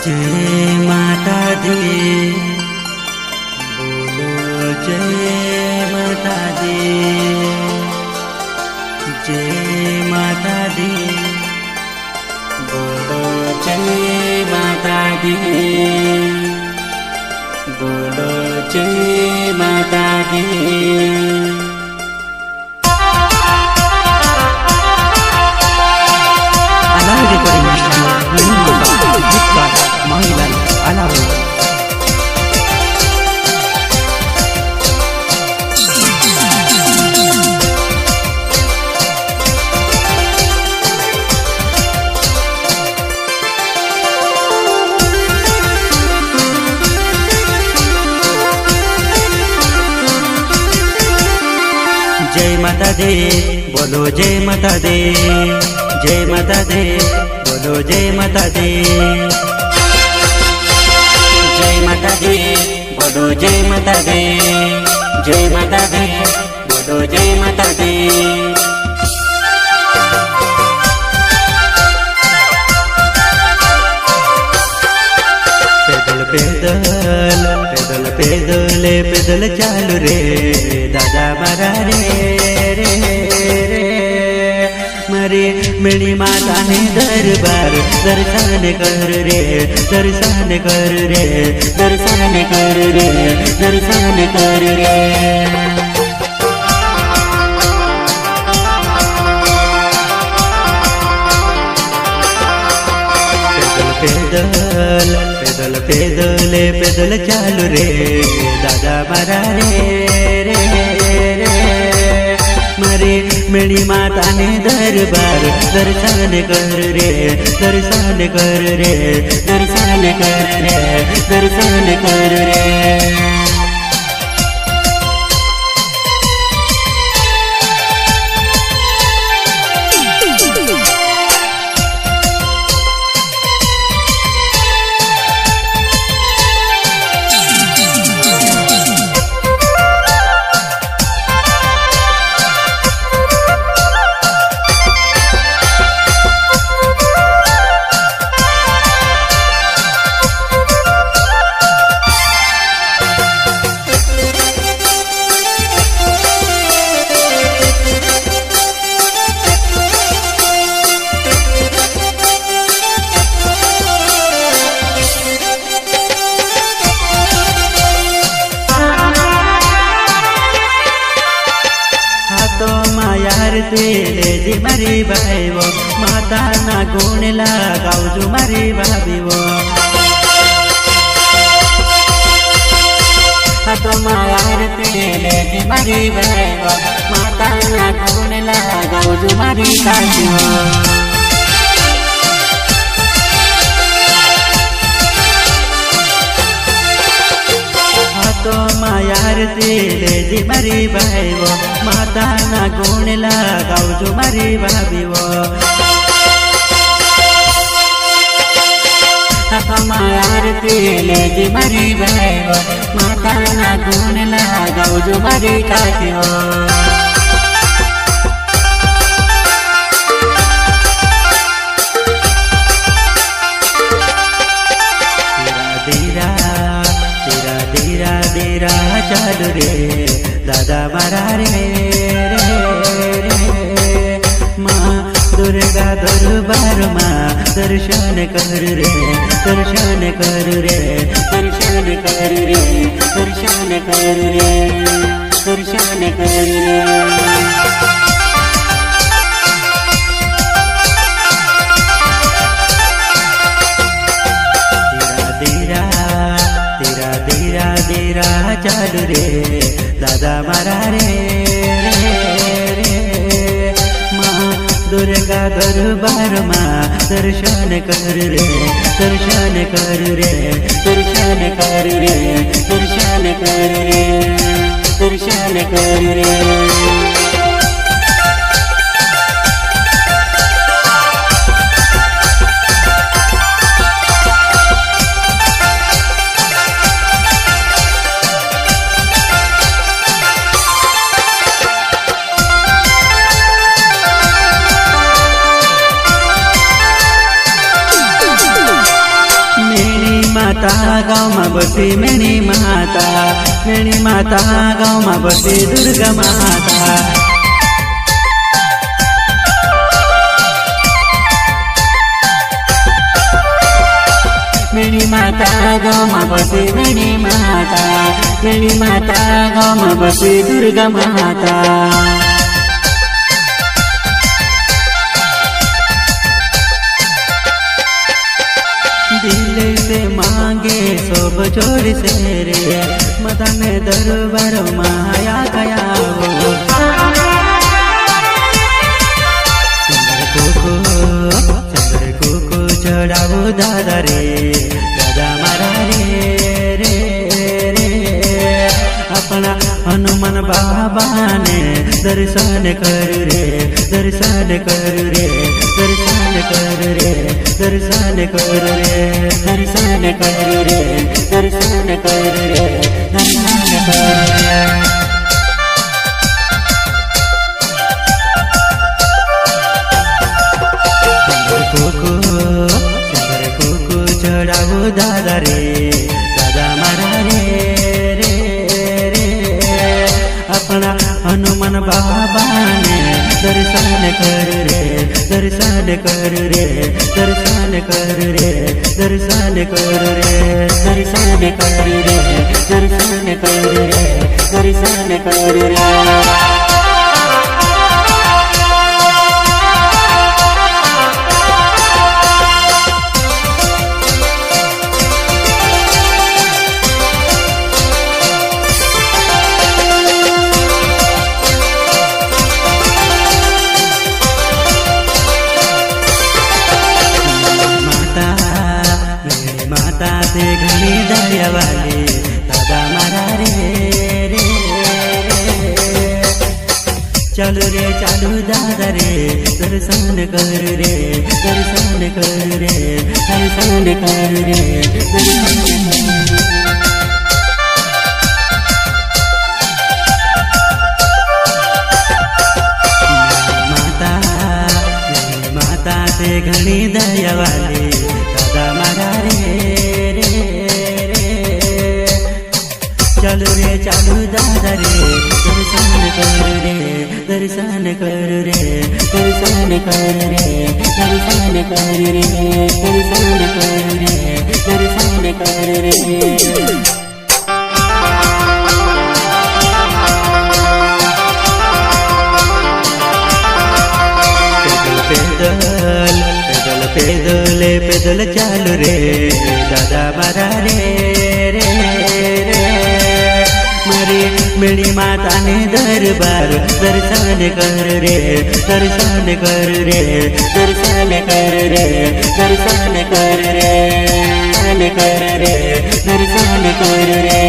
जय माता दी बोलो जय माता दी जय माता दी बोलो जय माता दी बोलो जय माता दी। जय माता दी बोलो जय माता दी जय माता दी बोलो जय माता दी जय माता दी बोलो जय माता दी जय माता दी बोलो जय माता दी। पैदल पैदल पैदल पैदल चालू रे दादा मारा रे मारे मेरी माता ने दरबार दर्शन कर रे दर्शन कर रे दर्शन कर रे दर्शन कर रे। पैदल पैदल पैदल पैदल चालू रे दादा मारा रे मारे मेरी माता ने दरबार दर्शन कर रे दर्शन कर रे दर्शन कर रे दर्शन कर रे। जी मारी भाई वो माता ना गुण लगाओ जो मारी भाभी वो तो मायार तेले जी मारी भाई वो माता ना गुण लगाओ जो मारी काशी वो तो मायार तेले जी मारी भाई वो माता ना गुण लगाओ जो मारी भाभी वो मायार तेले जी मारी भाई वो माता ना गुण लगाओ जो मारी काकी वो। चालू रे दादा मारा रे माँ दुर्गा दरबार माँ दर्शन कर रे दर्शन कर रे दर्शन कर रे दर्शन कर रे दर्शन कर रे। चालू रे दादा मारा रे माँ दुर्गा दरबार माँ दर्शन कर रे दर्शन कर रे दर्शन कर रे दर्शन कर रे दर्शन कर रे। गाउँमा बसी मेणी माता गाउँमा बसी दुर्गा माता। मेणी माता गाउँमा बसी मेणी माता गाउँमा बसी दुर्गा माता। दिल से मांगे सब जोर से रे मदन दरबार माया गया हो। चंद्र को चढ़ाओ दादा रे दादा मारा रे अपना हनुमान बाबा ने दर्शन कर रे दर्शन कर रे दर्शन कर रे दर्शन कर रे दर्शन कर रे दर्शन कर रे दर्शन कर रे। चंद्र को चढ़ाओ दादा रे दादा मारा रे अपना हनुमान बाबा ने दर्शन कर रे दर्शन कर रे दर्शन कर रे दर्शन कर रे दर्शन कर रे दर्शन कर रे दर्शन कर रे। माता से घनी दया वाली दादा मारा रे चलो रे चलो दादा रे दर्शन कर रे दर्शन कर रे दर्शन कर रे दर्शन कर रे। माता से घनी दया वाली दादा मारा रे चलो रे चलो दादा रे दर्शन कर रे दर्शन कर रे दर्शन कर रे दर्शन कर रे दर्शन कर रे दर्शन कर रे। पैदल पैदल चालू रे दादा मारा रे मारी मेरी माता ने दरबार दर्शन कर रे दर्शन कर रे दर्शन कर रे दर्शन कर रे दर्शन कर रे।